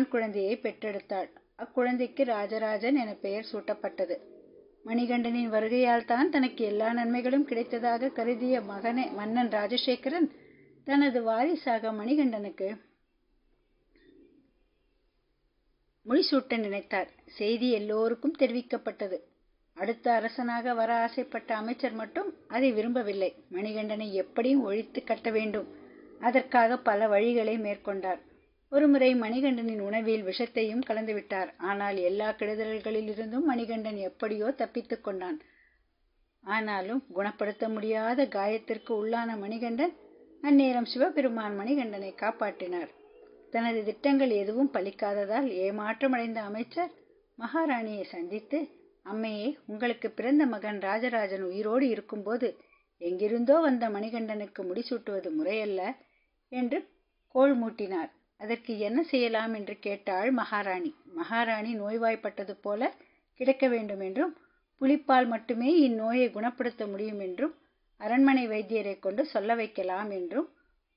ஆண் குழந்தையை பெற்றெடுத்தாள். அக்குழந்தைக்கு ராஜராஜன் என பெயர் சூட்டப்பட்டது. மணிகண்டனின் வருகையால் தான் தனக்கு எல்லா நன்மைகளும் கிடைத்ததாக கருதிய மன்னன் ராஜசேகரன் தனது வாரிசாக மணிகண்டனுக்கு முடிசூட்ட நினைத்தார். செய்தி எல்லோருக்கும் தெரிவிக்கப்பட்டது. அடுத்த அரசனாக வர ஆசைப்பட்ட அமைச்சர் மட்டும் அதை விரும்பவில்லை. மணிகண்டனை எப்படியும் ஒழித்து கட்ட வேண்டும். அதற்காக பல வழிகளை மேற்கொண்டார். ஒருமுறை மணிகண்டனின் உணவில் விஷத்தையும் கலந்துவிட்டார். ஆனால் எல்லா கெடுதல்களிலிருந்தும் மணிகண்டன் எப்படியோ தப்பித்துக் கொண்டான். ஆனாலும் குணப்படுத்த முடியாத காயத்திற்கு உள்ளான மணிகண்டன் அந்நேரம் சிவபெருமான் மணிகண்டனை காப்பாற்றினார். தனது திட்டங்கள் எதுவும் பலிக்காததால் ஏமாற்றமடைந்த அமைச்சர் மகாராணியை சந்தித்து, அம்மையே, உங்களுக்கு பிறந்த மகன் ராஜராஜன் உயிரோடு இருக்கும்போது எங்கிருந்தோ வந்த மணிகண்டனுக்கு முடிசூட்டுவது முறையல்ல என்று கோள் மூட்டினார். அதற்கு என்ன செய்யலாம் என்று கேட்டாள் மகாராணி. மகாராணி நோய்வாய்ப்பட்டது போல கிடக்க வேண்டும் என்றும், புலிப்பால் மட்டுமே இந்நோயை குணப்படுத்த முடியும் என்றும் அரண்மனை வைத்தியரை கொண்டு சொல்ல வைக்கலாம் என்றும்,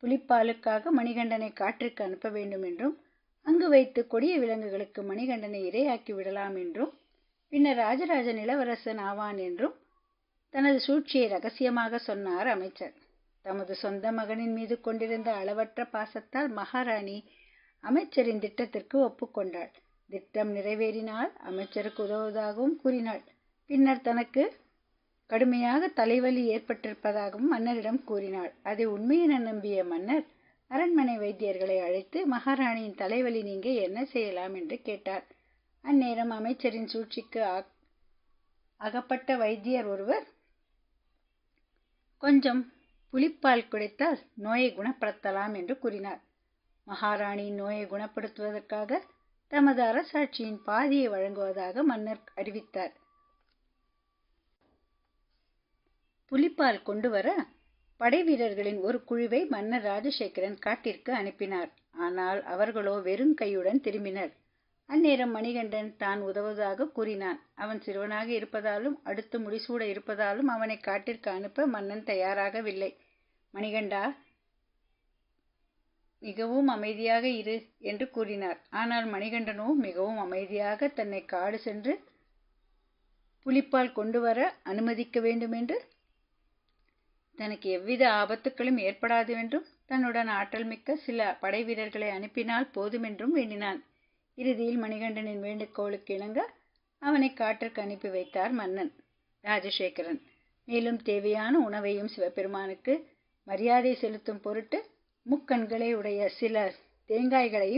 புலிப்பாலுக்காக மணிகண்டனை காட்டிற்கு அனுப்ப வேண்டும் என்றும், அங்கு வைத்து கொடிய விலங்குகளுக்கு மணிகண்டனை இரையாக்கி விடலாம் என்றும், பின்னர் ராஜராஜன் இளவரசன் ஆவான் என்றும் தனது சூழ்ச்சியை ரகசியமாக சொன்னார் அமைச்சர். தமது சொந்த மகனின் மீது கொண்டிருந்த அளவற்ற பாசத்தால் மகாராணி அமைச்சரின் திட்டத்திற்கு ஒப்புக்கொண்டாள். திட்டம் நிறைவேறினால் அமைச்சருக்கு உதவுவதாகவும் கூறினாள். பின்னர் தனக்கு கடுமையாக தலைவலி ஏற்பட்டிருப்பதாகவும் மன்னரிடம் கூறினாள். அதை உண்மை என நம்பிய மன்னர் அரண்மனை வைத்தியர்களை அழைத்து மகாராணியின் தலைவலி நீங்க என்ன செய்யலாம் என்று கேட்டார். அந்நேரம் அமைச்சரின் சூழ்ச்சிக்கு அகப்பட்ட வைத்தியர் ஒருவர், கொஞ்சம் புலிப்பால் குடித்தால் நோயை குணப்படுத்தலாம் என்று கூறினார். மகாராணியின் நோயை குணப்படுத்துவதற்காக தமது அரசாட்சியின் பாதியை வழங்குவதாக மன்னர் அறிவித்தார். புலிப்பால் கொண்டு வர படை வீரர்களின் ஒரு குழுவை மன்னர் ராஜசேகரன் காட்டிற்கு அனுப்பினார். ஆனால் அவர்களோ வெறும் கையுடன் திரும்பினர். அந்நேரம் மணிகண்டன் தான் உதவுவதாக கூறினான். அவன் சிறுவனாக இருப்பதாலும் அடுத்து முடிசூட இருப்பதாலும் அவனை காட்டிற்கு அனுப்ப மன்னன் தயாராகவில்லை. மணிகண்டா, மிகவும் அமைதியாக இரு என்று கூறினார். ஆனால் மணிகண்டனோ மிகவும் அமைதியாக தன்னை காடு சென்று புலிப்பால் கொண்டு வர அனுமதிக்க வேண்டும் என்று, தனக்கு எவ்வித ஆபத்துக்களும் ஏற்படாது என்றும், தன்னுடன் ஆற்றல் மிக்க சில படை வீரர்களை அனுப்பினால் போதுமென்றும் வேண்டினான். இறுதியில் மணிகண்டனின் வேண்டுகோளுக்கு இணங்க அவனை காட்டிற்கு அனுப்பி வைத்தார் மன்னன் ராஜசேகரன். மேலும் தேவையான உணவையும் சிவபெருமானுக்கு மரியாதை செலுத்தும் பொருட்டு முக்கண்களை உடைய சில தேங்காய்களையும்